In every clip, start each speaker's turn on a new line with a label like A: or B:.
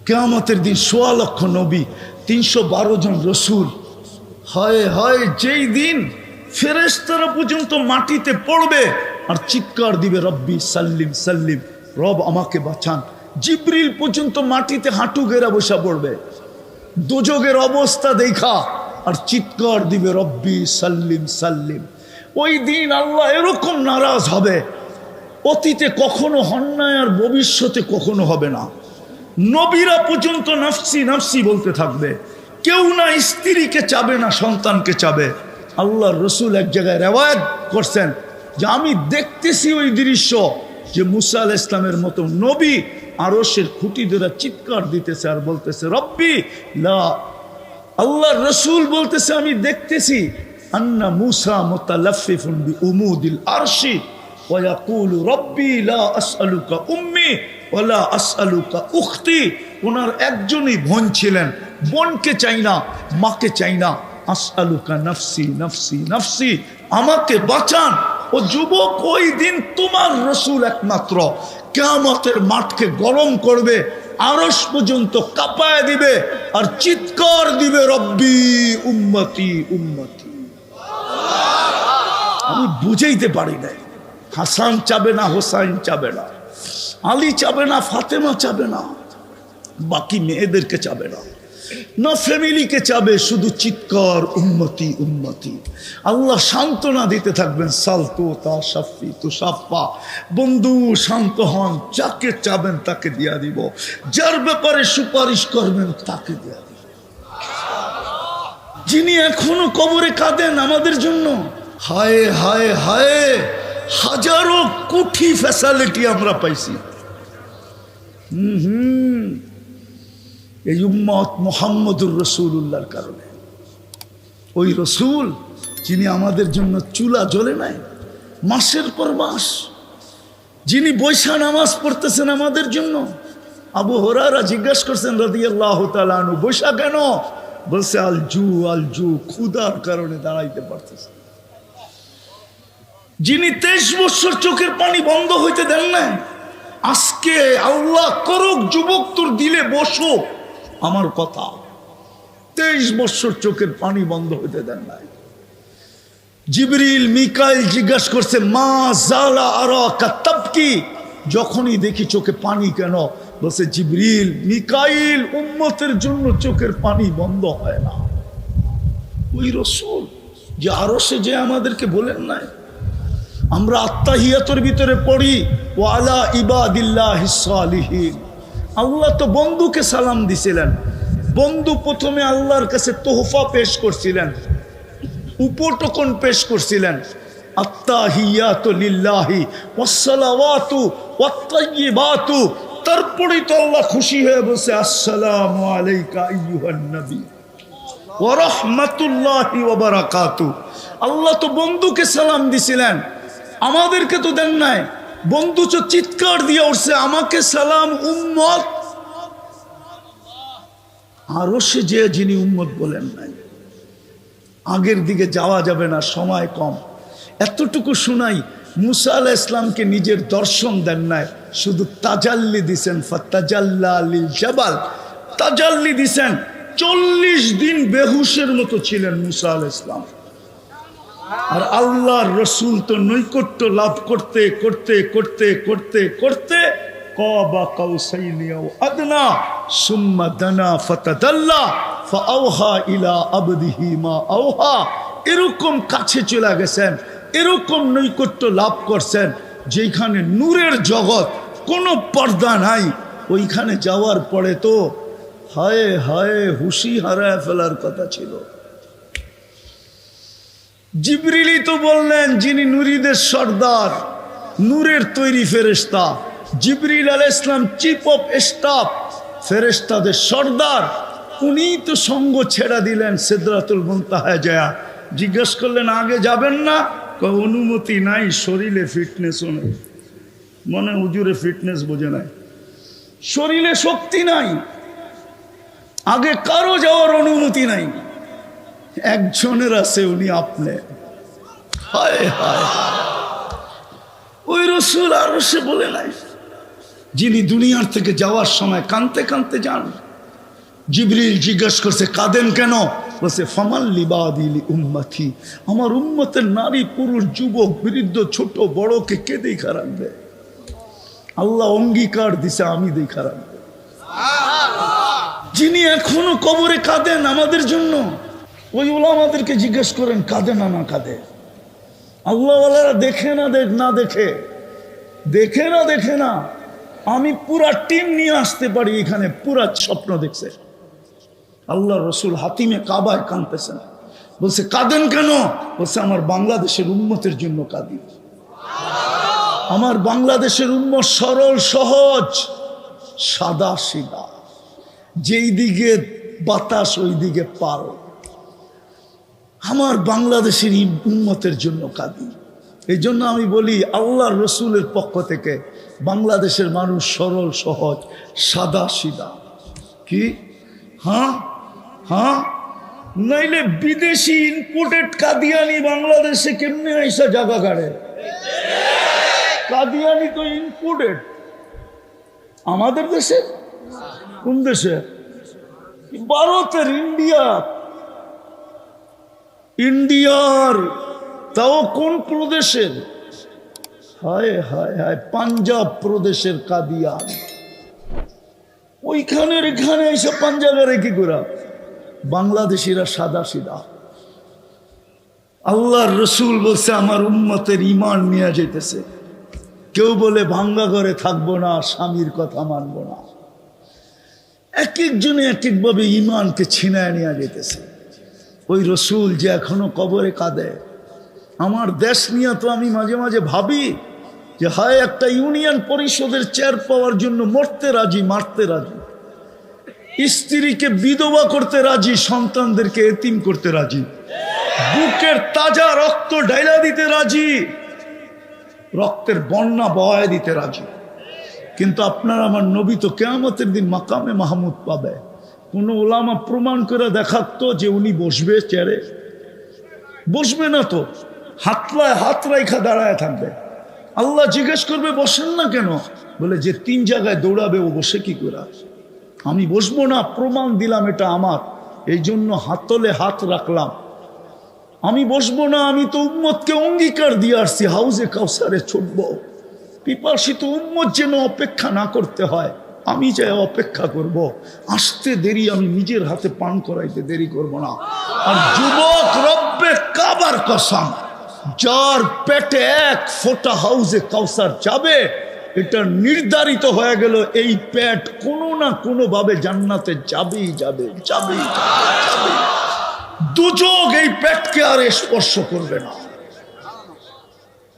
A: কিয়ামতের দিন ১৬ লক্ষ নবী, ৩১২ জন রসুল। হায় হায়, যেই দিন ফেরেশতারা পর্যন্ত মাটিতে পড়বে আর চিৎকার দিবে রব্বি সাল্লিম সাল্লিম, রব আমাকে বাঁচান। জিবরিল পর্যন্ত মাটিতে হাঁটু গেরা বসা পড়বে দোজখের অবস্থা দেখা আর চিৎকার দিবে রব্বি সাল্লিম সাল্লিম। ওই দিন আল্লাহ এরকম নারাজ হবে, অতীতে কখনো হন নাই আর ভবিষ্যতে কখনো হবে না। নবীরা পর্যন্ত নাফসি নাফসি বলতে থাকবে, কেউ না স্ত্রীকে চাবে না সন্তানকে চাবে। আল্লাহর রসুল এক জায়গায় রেওয়ায়াত করছেন যে আমি দেখতেছি ওই দৃশ্য যে মুসা আলাইহিস সালামের মতো নবী আরশের খুঁটি ধরে চিৎকার দিতেছে আর বলতেছে রব্বি লা। আল্লাহর রসুল বলতেছে আমি দেখতেছি আন্না মুসা মুতালাফফিফুন বিউমুদিল আরশি ওয়া ইয়াকুলু রব্বি লা আসআলুকা উম্মি ওয়া লা আসআলুকা উখতি। ওনার একজনই বোন ছিলেন, বোনকে চাই না, মাকে চাই না। আসআলুকা নাফসি নাফসি নাফসি, আমাকে বাঁচান। ও যুবক, ওই দিন তোমার রসুল একমাত্র কিয়ামতের মাঠকে গরম করবে, আরশ পর্যন্ত কাঁপায় দিবে আর চিৎকার দিবে রব্বি উম্মতি উম্মতি। আমি বুঝাইতে পারি নাই। হাসান চাবে না, হোসাইন চাবে না, আলী চাবে না, ফাতেমা চাবে না, বাকি মেয়েদেরকে চাবে না, না ফ্যামিলিকে চাবে, শুধু চিৎকার উম্মতি উম্মতি। আল্লাহ সান্ত্বনা দিতে থাকবেন সালতু তা শাফি তু সাফা, বন্ধু শান্ত হন, যাকে চাবেন তাকে দিয়া দিব, যার ব্যাপারে সুপারিশ করবেন তাকে দিয়া দিব। যিনি এখনো কবরে কাঁদেন আমাদের জন্য, হায় হায় হায়, হাজারো কোটি ফ্যাসিলিটি আমরা পাইছি। এই উম্মত মুহাম্মদুর রাসূলুল্লাহর কারণে। ওই রসুল যিনি আমাদের জন্য চুলা জ্বলে নাই মাসের পর মাস, যিনি বৈশা নামাজ পড়তেছেন আমাদের জন্য। আবু হুরায়রা জিজ্ঞাসা করছেন রাদিয়াল্লাহু তাআলা আনহু, বৈশা কেন? বলছে আল জু, ক্ষুধার কারণে দাঁড়াইতে পারতেছে। যিনি 23 বছর চোখের পানি বন্ধ হইতে দেন না, আজকে আল্লাহ করুক যুবক তোর দিলে বসো আমার কথা, 23 বছর চোখের পানি বন্ধ হইতে দেন নাই। জিবরিল মিকাইল জিজ্ঞাসা করছে মা জালা আরাকা তাবকি, যখনই দেখি চোখে পানি কেন? বলছে জিবরিল মিকাইল উম্মতের জন্য চোখের পানি বন্ধ হয় না। ওই রাসূল যে আরশে যে আমাদেরকে বলেন নাই, আমরা আত্তাহিয়াতের ভিতরে পড়ি ওয়ালা ইবাদিল্লাহিস সালিহিন। আল্লাহ তো বন্ধুকে সালাম দিছিলেন। বন্ধু প্রথমে আল্লাহর কাছে তোহফা পেশ করছিলেন, উপটকন পেশ করছিলেন। আত্তাহিয়াতু লিল্লাহি ওয়াসসালাওয়াতু ওয়াত-তাইয়্যিবাতু, তারপরেই তো আল্লাহ খুশি হয়ে বসে আসসালামু আলাইকা আইয়ুহান নবী ওয়া রাহমাতুল্লাহি ওয়া বারাকাতু। আল্লাহ তো বন্ধুকে সালাম দিছিলেন, আমাদেরকে তো দেন নাই। বন্ধু তো চিৎকার দিয়ে উঠছে আমাকে সালাম উম্মত। আরো সে যে যিনি উম্মত বলেন নাই। আগের দিকে যাওয়া যাবে না, সময় কম। এতটুকু শুনাই, মুসা আলাইহিস সালামকে নিজের দর্শন দেন নাই, শুধু তাজাল্লি দিছেন। ফাতাজাল্লা লিল জাবাল, তাজাল্লি দিছেন। 40 দিন বেহুশের মতো ছিলেন মুসা আলাইহিস সালাম। আর আল্লাহর রসুল তো নৈকট্য লাভ করতে করতে করতে করতে করতে কাবা কাউসাইনি আও আদনা সুম্মা দানা ফাতাদাল্লা ফাআওহা ইলা আবদিহি মা আওহা, এরকম কাছে চলে গেছেন, এরকম নৈকট্য লাভ করছেন যেখানে নূরের জগৎ, কোনো পর্দা নাই। ওইখানে যাওয়ার পরে তো হায় হায় হুশি হারায় ফেলার কথা ছিল। জিবরিলই তো বললেন যিনি নূরীদের সর্দার, নূরের তৈরি ফেরেশতা। জিবরিল আলাইহিস সালাম চিফ অফ স্টাফ, ফেরেশতাদের সর্দার। উনি তো সঙ্গ ছেড়ে দিলেন সিদরাতুল মুনতাহায় যায়। জিজ্ঞেস করলেন আগে যাবেন না? অনুমতি নাই, শরীরে ফিটনেসও নেই। মনে হুজুরে ফিটনেস বোঝে নাই, শরীরে শক্তি নাই, আগে কারো যাওয়ার অনুমতি নাই। একজনের আছে, উনি আপনি। হায় হায়, ওই রসুল আরশে বলে নাই যিনি দুনিয়ার থেকে যাওয়ার সময় কাঁদতে কাঁদতে যান। জিবরিল জিজ্ঞাসা করছে কাঁদেন কেন? বলছে ফামাল লিবাদিলি উম্মতি, আমার উম্মতের নারী পুরুষ যুবক বৃদ্ধ ছোট বড়কে কে দেখা রাখবে? আল্লাহ অঙ্গীকার দিছে আমি দেখা রাখবো। যিনি এখনো কবরে কাঁদেন আমাদের জন্য, ওই ওলামাদেরকে জিজ্ঞেস করেন কাঁদে না না কাঁদে? আল্লাহওয়ালারা দেখে না দেখে না। আমি পুরা টিম নিয়ে আসতে পারি এখানে, পুরা স্বপ্ন দেখছে। আল্লাহ রসুল হাতিমে কাবায় কাঁদতেছেন। বলছে কাঁদেন কেন? বলছে আমার বাংলাদেশের উম্মতের জন্য কাঁদি। আমার বাংলাদেশের উম্মত সরল সহজ সাদা সিধা, যেই দিকে বাতাস ওই দিকে পাল। আমার বাংলাদেশের উম্মতের জন্য কাঁদি। এই জন্য আমি বলি আল্লাহ রসুলের পক্ষ থেকে বাংলাদেশের মানুষ সরল সহজ সাদা সিধা। কি? হ্যাঁ, নাইলে বিদেশি ইম্পোর্টেড কাদিয়ানি বাংলাদেশে কেমনে আইসা জায়গা গাড়ে? কাদিয়ানি তো ইম্পোর্টেড। আমাদের দেশে? কোন দেশে? ভারতের, ইন্ডিয়ার। তাও কোন প্রদেশের? হায় হায় হায়, পাঞ্জাব প্রদেশের কাদিয়ান। ওইখানের এখানে এইসব পাঞ্জাবের কি করা? বাংলাদেশিরা সাদা সিধা। আল্লাহর রসুল বলছে আমার উম্মতের ঈমান নিয়ে যেতেছে। কেউ বলে ভাঙ্গা ঘরে থাকবো না, স্বামীর কথা মানবো না। এক একজনে এক একভাবে ঈমানকে ছিনায় নিয়ে যেতেছে। ওই রসুল যে এখনো কবরে কাঁদে। আমার দেশ নিয়ে তো আমি মাঝে মাঝে ভাবি যে হয় একটা ইউনিয়ন পরিষদের চেয়ার পাওয়ার জন্য মরতে রাজি, মারতে রাজি, স্ত্রীকে বিধবা করতে রাজি, সন্তানদেরকে এতিম করতে রাজি, বুকের তাজা রক্ত ঢাইলা দিতে রাজি, রক্তের বন্যা বহায় দিতে রাজি। কিন্তু আপনার আমার নবী তো কিয়ামতের দিন মাকামে মাহমুদ পাবে। কোন ওলামা প্রমাণ করে দেখাতো যে উনি বসবে চেয়ারে? বসবে না তো, হাত রাইখা দাঁড়ায় থাকবে। আল্লাহ জিজ্ঞেস করবে বসেন না কেন? বলে যে 3 জায়গায় দৌড়াবে ও বসে কি করে? আমি বসবো না, প্রমাণ দিলাম এটা আমার, এই জন্য হাতলে হাত রাখলাম। আমি বসবো না, আমি তো উম্মতকে অঙ্গীকার দিয়ে আসছি হাউজে কাউসারে ছুটবো। পিপাসিত উম্মত যেন অপেক্ষা না করতে হয়, আমি চাই অপেক্ষা করব। আসতে দেরি, আমি নিজের হাতে পান করাইতে দেরি করব না। আর যুবক, রব্বে কাবার কসম, যার পেটে 1 ফোঁটা হাউজে কাউসার যাবে, এটা নির্ধারিত হয়ে গেল। এই পেট কোনো না কোনো ভাবে জান্নাতে যাবেই যাবে। দুযোগ এই পেটকে আর স্পর্শ করবে না।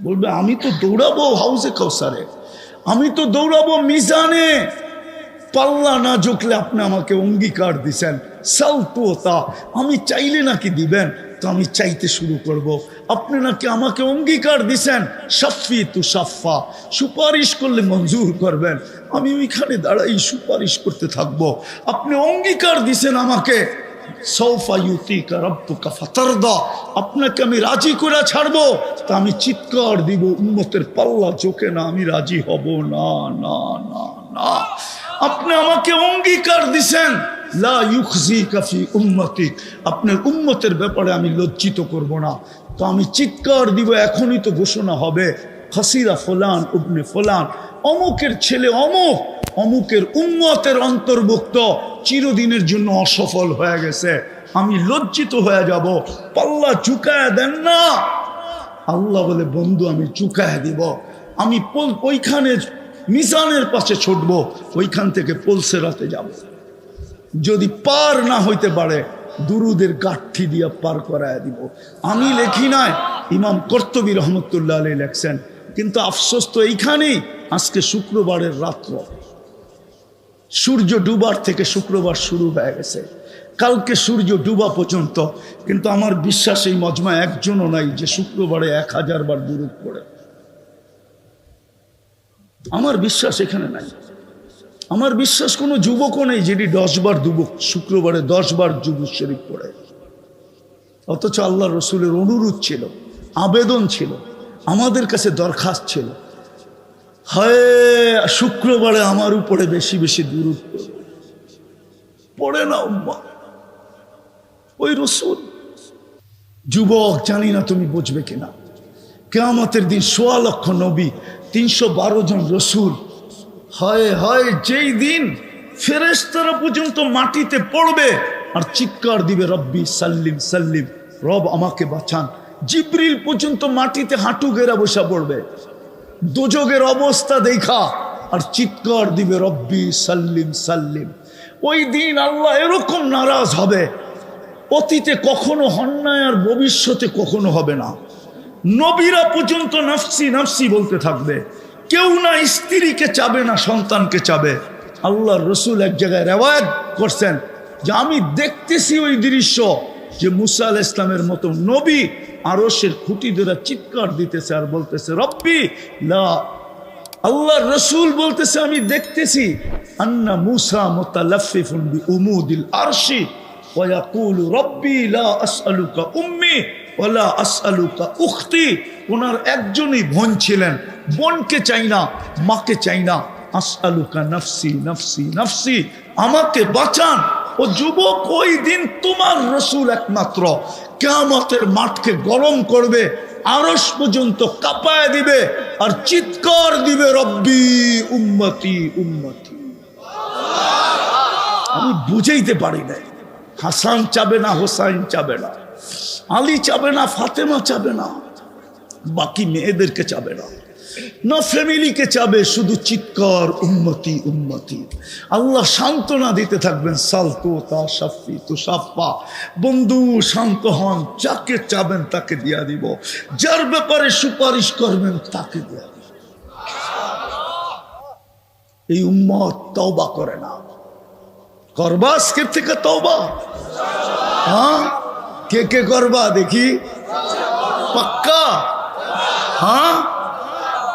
A: বলবে আমি তো দৌড়াবো হাউজে কাউসারে, আমি তো দৌড়াবো মিজানে। পাল্লা না ঝুঁকলে আপনি আমাকে অঙ্গীকার দিছেন সালতুতা, আমি চাইলে নাকি দিবেন, তো আমি চাইতে শুরু করব। আপনি নাকি আমাকে অঙ্গীকার দিছেন শাফি তু শাফা, সুপারিশ করলে মঞ্জুর করবেন, আমি ওইখানে দাঁড়াই সুপারিশ করতে থাকবো। আপনি অঙ্গীকার দিছেন আমাকে সৌফা ইউতিকা রাব্বুকা ফাতারদা, আপনাকে আমি রাজি করে ছাড়বো, তা আমি চিৎকার দিব উম্মতের পাল্লা ঝোঁকে না, আমি রাজি হব না না না না। আপনি আমাকে অঙ্গীকার দিছেন লা ইউখজিকা ফি উম্মতিক, আপনার উম্মতের ব্যাপারে আমি লজ্জিত করব না, তো আমি চিৎকার দিব। এখনই তো ঘোষণা হবে হাসিরা ফুলান ইবনে ফুলান, অমুকের ছেলে অমুক, অমুকের উম্মতের অন্তর্ভুক্ত, চিরদিনের জন্য অসফল হয়ে গেছে। আমি লজ্জিত হয়ে যাব। পাল্লা ঝুঁকায় দেন না। আল্লাহ বলে বন্ধু আমি ঝুঁকায় দিব। আমি ওইখানে মিজানের পাশে ছুটবো, ওইখান থেকে পলসেরাতে যাব। যদি পার না হইতে পারে দুরুদের গাঠি দিয়া পার করায় দিব। আমি লেখি নাই, ইমাম কর্তুবী রহমতুল্লাহ আলাইহি লেখছেন। কিন্তু আফসোস তো এইখানেই, আজকে শুক্রবারের রাত্র, সূর্য ডুবার থেকে শুক্রবার শুরু হয়ে গেছে, কালকে সূর্য ডুবা পর্যন্ত। কিন্তু আমার বিশ্বাস এই মজমা একজনও নাই যে শুক্রবারে 1000 বার দুরূদ পড়ে। আমার বিশ্বাস এখানে নাই। আমার বিশ্বাস কোনো যুবকও নেই যেটি 10 বার শুক্রবারে 10 বার যুবক শরীফ পড়ে। অথচ আল্লাহ রসুলের অনুরোধ ছিল, আবেদন ছিল, আমাদের কাছে দরখাস্ত ছিল, হায় শুক্রবারে আমার উপরে বেশি বেশি দুরূদ পড়ে না উম্মা। ওই রসুল যুবক, জানি না তুমি বুঝবে কিনা, কিয়ামতের দিন ১৬ লক্ষ নবী, ৩১২ জন রসুল, হায় হায় যেই দিন ফেরেশতারা পর্যন্ত মাটিতে পড়বে আর চিৎকার দিবে রব্বি সাল্লিম সাল্লিম, রব আমাকে বাঁচান। জিবরিল পর্যন্ত মাটিতে হাঁটু গেরা বসা পড়বে দোজগের অবস্থা দেখা আর চিৎকার দিবে রব্বি সাল্লিম সাল্লিম। ওই দিন আল্লাহ এরকম নারাজ হবে, অতীতে কখনো হন নাই আর ভবিষ্যতে কখনো হবে না। নবীরা পর্যন্ত নাফসি নাফসি বলতে থাকবে, কেউ না স্ত্রীকে চাবে না সন্তানকে চাবে। আল্লাহর রসুল এক জায়গায় রেওয়ায়াত করছেন যে আমি দেখতেছি ওই দৃশ্য যে মুসা আলাইহিস সালামের মতো নবী আরশের খুঁটি ধরে চিৎকার দিতেছে আর বলতেছে রব্বি লা। আল্লাহর রসুল বলতেছে আমি দেখতেছি আন্না মুসা মুতালাফফিফুন বিউমুদিল আরশি ওয়া ইয়াকুলু রব্বি লা আসআলুকা উম্মি ওয়া লা আসআলুকা উখতি। ওনার একজনই বোন ছিলেন, বোনকে চাই না, মাকে চাই না। আসআলুকা নাফসি নাফসি নাফসি, আমাকে বাঁচান। ও যুবক, ওই দিন তোমার রসুল একমাত্র কিয়ামতের মাঠকে গরম করবে, আরশ পর্যন্ত কাঁপায় দিবে আর চিৎকার দিবে রব্বি উম্মতি উম্মতি। আমি বুঝাইতে পারি না। হাসান চাবে না, হোসাইন চাবে না, আলী চাবে না, ফাতেমা চাবে না, বাকি মেয়েদেরকে চাবে না, না ফ্যামিলিকে চাবে, শুধু চিৎকার উম্মতি উম্মতি। আল্লাহ সান্ত্বনা দিতে থাকবেন, সালতু তা শাফি তু শাফা, বন্ধু শান্ত হন, যাকে চাবেন তাকে দিয়া দিব, যার ব্যাপারে সুপারিশ করবেন তাকে দিয়া দিব। এই উম্মত তওবা করে না, করবা আজকের থেকে তওবা? হ্যাঁ, কে কে করবা দেখি? পাক্কা? হ্যাঁ,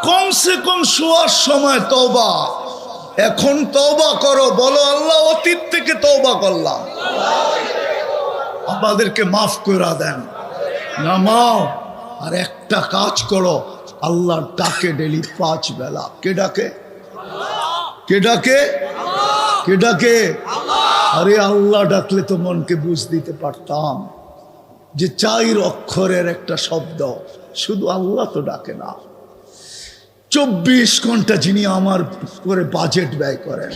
A: কমসে কম শোয়ার সময় তওবা। এখন তওবা করো, বলো আল্লাহ অতীত থেকে তওবা করলাম, আমাদেরকে মাফ করে দেন। নামাও আর একটা কাজ করো, আল্লাহর ডাকে ডেলি 5 বেলা। কে ডাকে? কে ডাকে? কে ডাকে? আরে আল্লাহ ডাকলে তো মনকে বুঝ দিতে পারতাম যে 4 অক্ষরের একটা শব্দ, শুধু আল্লাহ তো ডাকে না। 24 ঘন্টা যিনি আমার করে বাজেট ব্যয় করেন।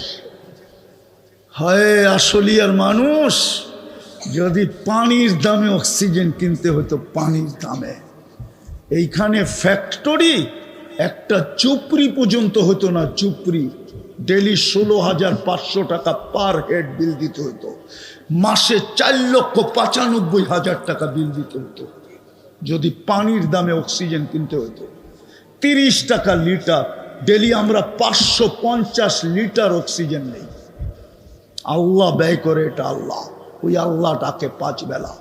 A: হায় আসলিয়ার মানুষ, যদি পানির দামে অক্সিজেন কিনতে হতো, পানির দামে, এইখানে ফ্যাক্টরি একটা চুপড়ি পর্যন্ত হতো না। চুপড়ি ডেলি 16,500 টাকা পার হেড বিল দিতে হতো, মাসে 4,95,000 টাকা বিল দিতে হতো যদি পানির দামে অক্সিজেন কিনতে হতো। 30 টাকা লিটার, ডেলি আমরা 550 লিটার অক্সিজেন নেই। আল্লাহ ব্যয় করে এটা আল্লাহ। ওই আল্লাহ ডাকে 5 বেলা।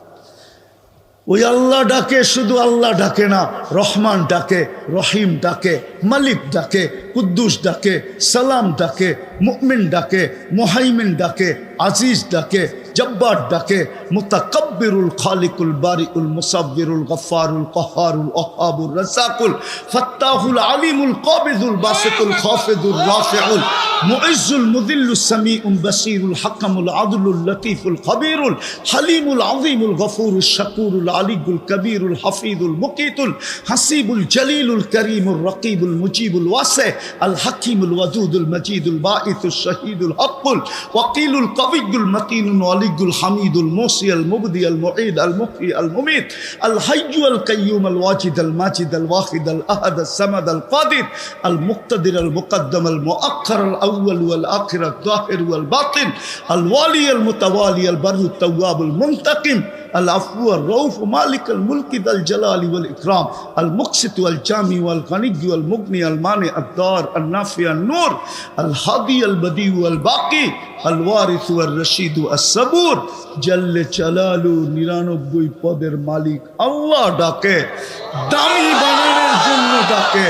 A: ওই আল্লাহ ডাকে, শুধু আল্লাহ ডাকে না, রহমান ডাকে, রহিম ডাকে, মালিক ডাকে, কুদ্দুস ডাকে, সালাম ডাকে, মুমিন ডাকে, মুহাইমিন ডাকে, আজিজ ডাকে, জব্বার ডাকে, মুতাকাব্বিরুল খালিকুল বারিউল মুসাব্বিরুল গফফারুল কহ্হারুল ওয়াহ্হাবুর রাজ্জাকুল ফাত্তাহুল আলিমুল কাবিদুল বাসিতুল খাফিদুর রাফিউল মুইজ্জুল মুযিল্লুস সামিউল বাসীরুল হাকামুল আদলুল লতীফুল খবীরুল হালিমুল আযীমুল গফুরুশ শাকুরুল আলিয়ুল কবীরুল হাফিজুল মুকিতুল হাসিবুল জলিলুল করিমুর রকিবুল মুজিবুল ওয়াসি আল হাকিমুল ওয়াদুদুল মজিদুল বাঈসুশ শহীদুল হকুল ওয়াকিলুল কবিয়ুল মতিনুল ওয়ালিয়ুল হামিদুল মুসি আল মুবদি আল মুঈদ আল মুহয়ি আল মুমিত আল হাইয়্যু আল কাইয়্যুম আল ওয়াজিদ আল মাজিদ আল ওয়াহিদ আল আহাদ আল সামাদ আল কাদির আল মুক্তাদির আল মুকদ্দম আল মুআক্খার আল আউয়াল ওয়াল আখির আল যাহির ওয়াল বাতিন আল ওয়ালি আল মুতাওয়ালি আল বাররু তাওয়াব আল মুনতাকিম العفو الرؤوف مالك الملك ذا الجلال والإكرام المقسط والجامع والغني والمغني المانع الدار النافع النور الهادي البديع والباقي الوارث والرشيد الصبور جل جلاله 99 পদের মালিক আল্লাহ ডাকে, দামি বানানোর জন্য ডাকে,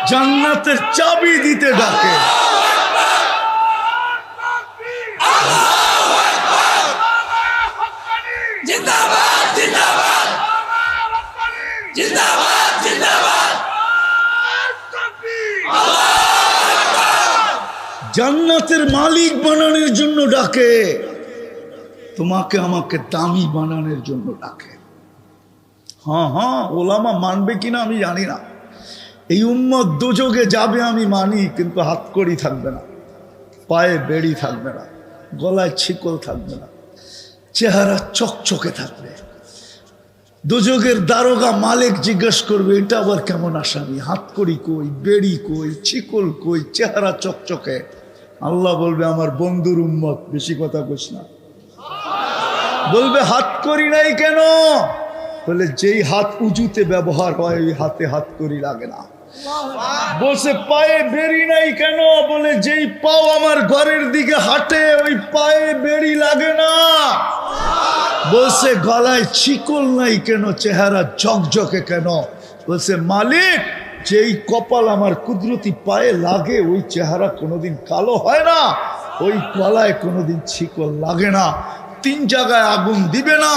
A: জান্নাতের চাবি দিতে ডাকে।
B: জিন্দাবাদ জিন্দাবাদ
A: জান্নাতের মালিক বানানোর জন্য ডাকে, তোমাকে আমাকে দামি বানানোর জন্য ডাকে। হ্যাঁ, ওলামা মানবে কিনা আমি জানি না। এই উম্মত দোজখে যাবে আমি মানি, কিন্তু হাতকড়ি থাকবে না, পায়ে বেড়ি থাকবে না, গলায় ছিকল থাকবে না, চেহারা চকচকে থাকবে। দোজখের দারোগা মালিক জিজ্ঞেস করবে এটা আবার কেমন আসামি, হাতকড়ি কই, বেড়ি কই, ছিকল কই, চেহারা চকচকে। আল্লাহ বলবে আমার বন্ধুর উম্মত, বেশি কথা কইস না। বলবে হাতকড়ি নাই কেন? বলে যেই হাত উজুতে ব্যবহার হয় ওই হাতে হাতকড়ি লাগে না। বলছে পায়ে বেড়ি নাই কেন? বলে যেই পাও আমার ঘরের দিকে হাঁটে ওই পায়ে বেড়ি লাগে না। বলছে গলায় ছিকল নাই কেন, চেহারা ঝকঝকে কেন? বলছে মালিক যেই কপাল আমার কুদরতি পায়ে লাগে ওই চেহারা কোনোদিন কালো হয় না, ওই গলায় কোনোদিন ছিকল লাগে না। 3 জায়গায় আগুন দিবে না,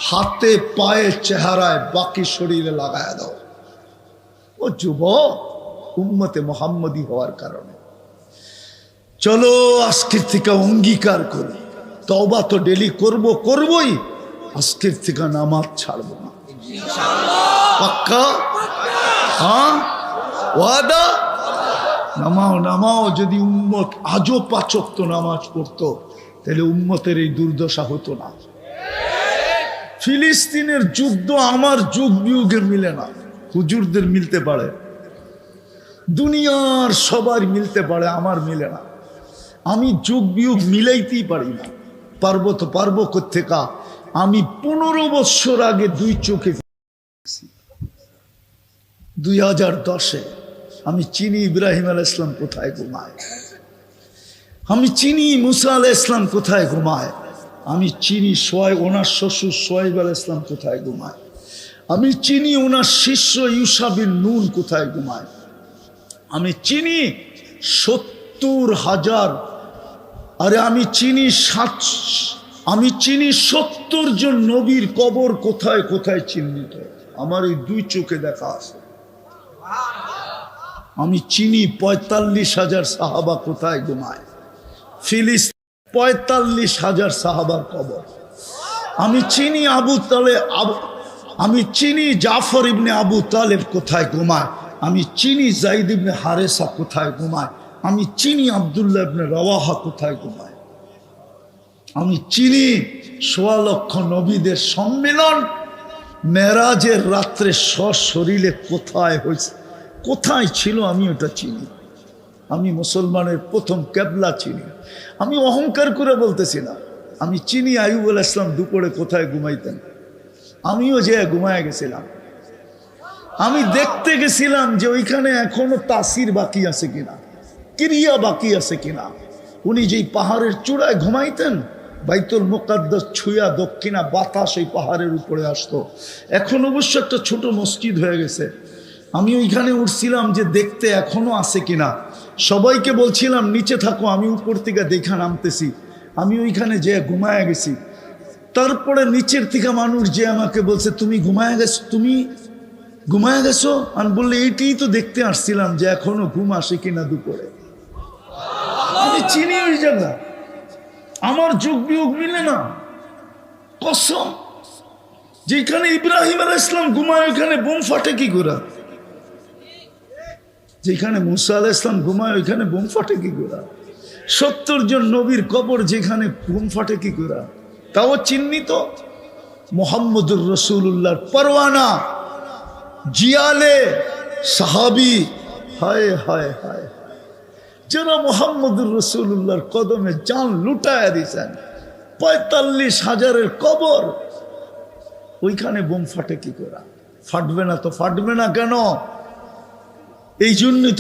A: হাতে পায়ে চেহারায়, বাকি শরীরে লাগায় দাও। ও যুবক, উম্মতে মুহাম্মদী হওয়ার কারণে চলো আজকের থেকে অঙ্গীকার করি, তওবা তো ডেলি করবই, আজকের থেকে নামাজ ছাড়বো না। পাক্কা? হ্যাঁ, ওয়াদা? নামাও। যদি উম্মত আজও 5 ওয়াক্ত নামাজ পড়তো তাহলে উম্মতের এই দুর্দশা হতো না। ফিলিস্তিনের যুদ্ধ আমার যুগ বিয়োগে মিলে না, হুজুরদের মিলতে পারে, দুনিয়ার সবার মিলতে পারে, আমার মিলে না। আমি যুগ বিয়োগ মিলাইতেই পারি না। পারবো কোত্থেকা? আমি 15 বছর আগে 2 চোখে 2010-এ আমি চিনি ইব্রাহিম আলাইহিস সালাম কোথায় ঘুমায়, আমি চিনি মুসা আলাইহিস সালাম কোথায় ঘুমায়, আমি চিনি ওনার শ্বশুর সোহাইব আলাইহিস সালাম কোথায় ঘুমায়, আমি চিনি ওনার শিষ্য ইউসা বিন নুন কোথায় ঘুমায়, আমি চিনি 70,000, আরে আমি চিনি 70 জন নবীর কবর কোথায় কোথায় চিহ্নিত, আমার এই 2 চোখে দেখা আছে। আমি চিনি 45,000 সাহাবা কোথায় ঘুমায়, ফিলিস্তিন 45,000 সাহাবার কবর। আমি চিনি আমি চিনি জাফর ইবনে আবু তালেব কোথায় ঘুমায়, আমি চিনি যায়েদ ইবনে হারেসা কোথায় ঘুমায়, আমি চিনি আব্দুল্লাহ ইবনে রাওয়াহা কোথায় ঘুমায়, আমি চিনি 1.25 লক্ষ নবীদের সম্মেলন মেরাজের রাত্রে সশরীরে কোথায় হয়েছে, কোথায় ছিল আমি ওটা চিনি। আমি মুসলমানের প্রথম কেবলা চিনি। আমি অহংকার করে বলতেছি না, আমি চিনি আইয়ুব আলাইহিস সালাম দুপুরে কোথায় ঘুমাইতেন, আমিও যে ঘুমায় গেছিলাম। আমি দেখতে গেছিলাম যে ওইখানে এখনো তাসির বাকি আছে কিনা, ক্রিয়া বাকি আছে কিনা। উনি যেই পাহাড়ের চূড়ায় ঘুমাইতেন, বাইতুল মুকাদ্দাস ছুঁয়া দক্ষিণা বাতাস ওই পাহাড়ের উপরে আসতো। এখন অবশ্য একটা ছোট মসজিদ হয়ে গেছে। আমি ওইখানে উঠছিলাম যে দেখতে এখনো আছে কিনা। সবাইকে বলছিলাম নিচে থাকো, আমি উপর থেকে দেখা নামতেছি। আমি ওইখানে যে ঘুমায় গেছি। তারপরে নিচের থেকে মানুষ যে আমাকে বলছে তুমি ঘুমায় গেছো। আমি বললে এইটাই তো দেখতে আসছিলাম যে এখনো ঘুম আসে কিনা দুপুরে। আমি চিনি ওই জায়গা, আমার যোগ বিয়োগ মিলে না। কসম, যেখানে ইব্রাহিম আলাইহিস সালাম ঘুমায় ওইখানে বোম ফাটে কি করে? যেখানে মুসা আলাইহিস সালাম ঘুমায় ওইখানে বোম ফাটে কি করে? 70 জন নবীর কবর যেখানে বোম ফাটে কি করে? তাও চিহ্নিত মুহাম্মদুর রাসূলুল্লাহর পরওয়ানা, জিয়ালে সাহাবী। হায় হায় হায়, যারা মুহাম্মদুর রাসূলুল্লাহর কদমে জান লুটায়া দিয়েছেন। 45,000-এর কবর, ওইখানে বোম ফাটে কি করে? ফাটবে না তো ফাটবে না কেন? এই জন্যই